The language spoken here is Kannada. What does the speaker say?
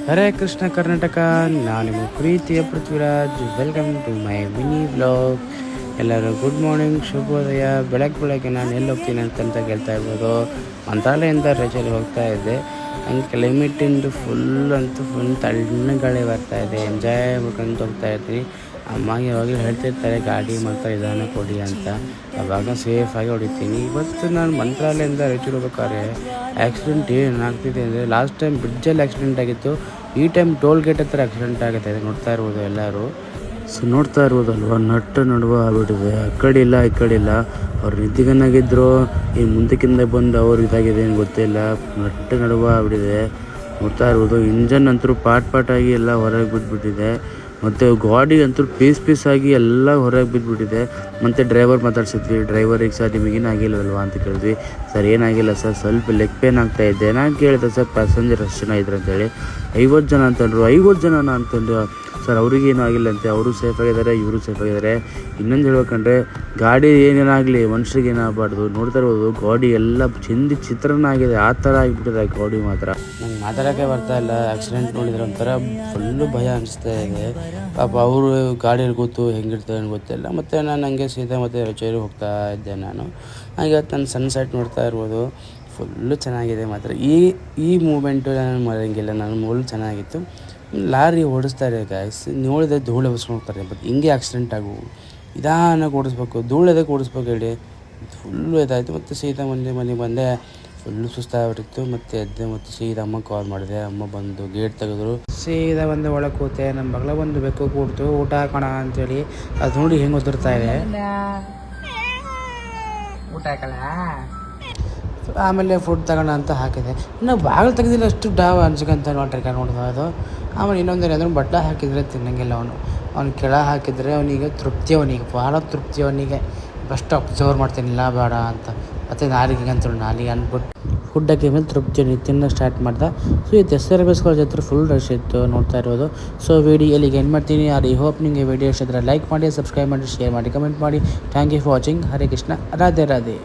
ಹರೇ ಕೃಷ್ಣ ಕರ್ನಾಟಕ. ನಾನು ನಿಮ್ಮ ಪ್ರೀತಿಯ Prithviraj. Welcome to my mini vlog. ಎಲ್ಲರೂ ಗುಡ್ ಮಾರ್ನಿಂಗ್, ಶುಭೋದಯ. ಬೆಳಗ್ಗೆ ನಾನು ಎಲ್ಲಿ ಹೋಗ್ತೀನಿ ಅಂತ ಕೇಳ್ತಾ ಇರ್ಬೋದು. ಮಂತ್ರಾಲಯದಿಂದ ರಜೆಯಲ್ಲಿ ಹೋಗ್ತಾ ಇದ್ದೆ. ಹಂಗೆ ಕ್ಲೈಮೇಟಿಂದು ಫುಲ್ ತಣ್ಣಗಾಳಿ ಬರ್ತಾ ಇದೆ. ಎಂಜಾಯ್ ಮಾಡ್ಕೊಂಡು ಹೋಗ್ತಾ ಇರ್ತೀನಿ. ಅಮ್ಮ ಯಾವಾಗಲೂ ಹೇಳ್ತಿರ್ತಾರೆ ಗಾಡಿ ಮಾತ್ರ ನಿಧಾನ ಕೊಡಿ ಅಂತ. ಅವಾಗ ಸೇಫಾಗಿ ಹೊಡಿತೀನಿ. ಇವತ್ತು ನಾನು ಮಂತ್ರಾಲಯದಿಂದ ರಾಯಚೂರು ಹೋಗ್ಬೇಕಾದ್ರೆ ಆ್ಯಕ್ಸಿಡೆಂಟ್ ಏನು ಆಗ್ತಿದೆ ಅಂದರೆ, ಲಾಸ್ಟ್ ಟೈಮ್ ಬ್ರಿಡ್ಜಲ್ಲಿ ಆ್ಯಕ್ಸಿಡೆಂಟ್ ಆಗಿತ್ತು, ಈ ಟೈಮ್ ಟೋಲ್ ಗೇಟ್ ಹತ್ರ ಆ್ಯಕ್ಸಿಡೆಂಟ್ ಆಗುತ್ತೆ. ನೋಡ್ತಾ ಇರ್ಬೋದು ಎಲ್ಲರೂ. ನೋಡ್ತಾ ಇರ್ಬೋದಲ್ವ, ನಡುವ ಆಗ್ಬಿಟ್ಟಿದೆ. ಆ ಕಡೆ ಇಲ್ಲ ಈ ಕಡೆ ಇಲ್ಲ. ಅವ್ರು ನಿದ್ದಿಗನ್ನಾಗಿದ್ದರು, ಈ ಮುಂದಕ್ಕಿಂತ ಬಂದು ಅವ್ರು ಇದಾಗಿದೆ ಏನು ಗೊತ್ತಿಲ್ಲ. ನಡುವ ಆಗ್ಬಿಟ್ಟಿದೆ. ನೋಡ್ತಾ ಇರ್ಬೋದು. ಇಂಜನ್ ಅಂತೂ ಪಾಟಾಗಿ ಎಲ್ಲ ಹೊರಗೆ ಬಿದ್ದುಬಿಟ್ಟಿದೆ. ಮತ್ತು ಗಾಡಿ ಅಂತೂ ಪೀಸ್ ಆಗಿ ಎಲ್ಲ ಹೊರಗೆ ಬಿದ್ದುಬಿಟ್ಟಿದೆ. ಮತ್ತು ಡ್ರೈವರ್ ಮಾತಾಡ್ಸಿದ್ವಿ. ಡ್ರೈವರಿಗೆ ಸರ್ ನಿಮಗೇನಾಗಿಲ್ವಲ್ವಾ ಅಂತ ಕೇಳಿದ್ವಿ. ಸರ್ ಏನಾಗಿಲ್ಲ ಸರ್, ಸ್ವಲ್ಪ ಲೆಗ್ ಪೇನ್ ಆಗ್ತಾಯಿದ್ದೆ. ನಾನು ಕೇಳಿದೆ ಸರ್ ಪ್ಯಾಸೆಂಜರ್ ಎಷ್ಟು ಜನ ಇದ್ರು ಅಂತೇಳಿ. 50 ಜನ ಅಂತಂದರು. 50 ಜನನ ಅಂತಂದು ಸರ್ ಅವ್ರಿಗೇನು ಆಗಿಲ್ಲ ಅಂತೆ, ಅವರು ಸೇಫಾಗಿದ್ದಾರೆ, ಇವರು ಸೇಫಾಗಿದ್ದಾರೆ. ಇನ್ನೊಂದು ಹೇಳ್ಬೇಕಂದ್ರೆ, ಗಾಡಿ ಏನೇನಾಗಲಿ ಮನುಷ್ಯರಿಗೆ ಏನಾಗಬಾರ್ದು. ನೋಡ್ತಾ ಇರ್ಬೋದು, ಗಾಡಿ ಎಲ್ಲ ಚಿತ್ರಣ ಆಗಿದೆ. ಆ ಥರ ಆಗಿಬಿಟ್ಟಿದೆ ಗಾಡಿ ಮಾತ್ರ. ನಂಗೆ ಮಾತಾಡೋಕ್ಕೆ ಬರ್ತಾ ಇಲ್ಲ. ಆಕ್ಸಿಡೆಂಟ್ ನೋಡಿದ್ರೆ ಒಂಥರ ಫುಲ್ಲು ಭಯ ಅನಿಸ್ತಾ ಇದೆ. ಪಾಪ ಅವರು ಗಾಡಿಯಲ್ಲಿ ಕೂತು ಹೆಂಗಿರ್ತಾರೆ ಅಂತ ಗೊತ್ತಿಲ್ಲ. ಮತ್ತು ನಾನು ಹಂಗೆ ಸೀದಾ ಮತ್ತು ರಾಯಚೂರಿಗೆ ಹೋಗ್ತಾ ಇದ್ದೆ ನಾನು. ಇವತ್ತು ನಾನು ಸನ್ಸೆಟ್ ನೋಡ್ತಾ ಇರ್ಬೋದು. ಫುಲ್ಲು ಚೆನ್ನಾಗಿದೆ ಮಾತ್ರ. ಈ ಮೂಮೆಂಟು ನಾನು ಮರೆಯಂಗಿಲ್ಲ. ನಾನು ಫುಲ್ ಚೆನ್ನಾಗಿತ್ತು. ಲಾರಿ ಓಡಿಸ್ತಾರೆ ಗಾಯ್ಸ್, ನೋಡಿದ್ರೆ ಧೂಳು ಬಸ್ಕೊಂಡು ಹೋಗ್ತಾರೆ. ಬಟ್ ಹಿಂಗೆ ಆಕ್ಸಿಡೆಂಟ್ ಆಗು, ನಿಧಾನಕ್ಕೆ ಓಡಿಸ್ಬೇಕು. ಧೂಳು ಎದಕ್ಕೆ ಓಡಿಸ್ಬೇಕು ಹೇಳಿ. ಫುಲ್ಲು ಇದಾಯಿತು. ಮತ್ತು ಸೀದಾ ಮನೆಗೆ ಬಂದೆ. ಫುಲ್ಲು ಸುಸ್ತಾಗ್ಬಿಟ್ಟಿತ್ತು. ಮತ್ತು ಎದ್ದೆ ಮತ್ತು ಸೀದಾ ಅಮ್ಮ ಕಾಲ್ ಮಾಡಿದೆ. ಅಮ್ಮ ಬಂದು ಗೇಟ್ ತೆಗೆದ್ರು. ಸೀದಾ ಬಂದು ಒಳಗೆ ಕೂತೆ. ನಮ್ಮ ಮಗಳ ಬಂದು ಬೆಕ್ಕು ಕೂಡ್ತು ಊಟ ಹಾಕೋಣ ಅಂತೇಳಿ. ಅದು ನೋಡಿ ಹೆಂಗೆ ಓದಿರ್ತಾ ಇದೆ. ಊಟ ಹಾಕಲ್ಲ. ಆಮೇಲೆ ಫುಡ್ ತಗೋಣ ಅಂತ ಹಾಕಿದೆ. ಇನ್ನು ಬಾಗಿಲು ತೆಗೆದಿಲ್ಲ, ಅಷ್ಟು ಡಾವ್ ಅನ್ಸ್ಕೊಂತ ನೋಡ್ತಾ ಅದು. ಆಮೇಲೆ ಇನ್ನೊಂದೇನು ಅಂದರೆ, ಬಟ್ಟೆ ಹಾಕಿದರೆ ತಿನ್ನಂಗಿಲ್ಲ ಅವ್ನು ಕೆಳ ಹಾಕಿದರೆ ಅವನಿಗೆ ತೃಪ್ತಿ, ಭಾಳ ತೃಪ್ತಿ ಅವನಿಗೆ. ಫಸ್ಟ್ ಅಬ್ಸರ್ವ್ ಮಾಡ್ತೀನಿಲ್ಲ ಬೇಡ ಅಂತ. ಮತ್ತು ನಾಲಿಗೆ ಅಂದ್ಬಿಟ್ಟು ಫುಡ್ ಹಾಕಿ ಮೇಲೆ ತೃಪ್ತಿ ತಿನ್ನೋ ಸ್ಟಾರ್ಟ್ ಮಾಡ್ದೆ. ಸೊ ಇದು ಹೆಸರು ಬೇಸ್ಕೊಳ್ಳೋ ಹತ್ರ ಫುಲ್ ರಶ್ ಇತ್ತು ನೋಡ್ತಾ ಇರೋದು. ಸೊ ವಿಡಿಯೋ ಎಲ್ಲಿಗೆ ಎಂಡ್ ಮಾಡ್ತೀನಿ. ಐ ಹೋಪ್ ನಿಮಗೆ ವಿಡಿಯೋ ಇಷ್ಟ ಆದರೆ ಲೈಕ್ ಮಾಡಿ, ಸಬ್ಸ್ಕ್ರೈಬ್ ಮಾಡಿ, ಶೇರ್ ಮಾಡಿ, ಕಮೆಂಟ್ ಮಾಡಿ. Thank you for watching. Hare Krishna, Radhe Radhe.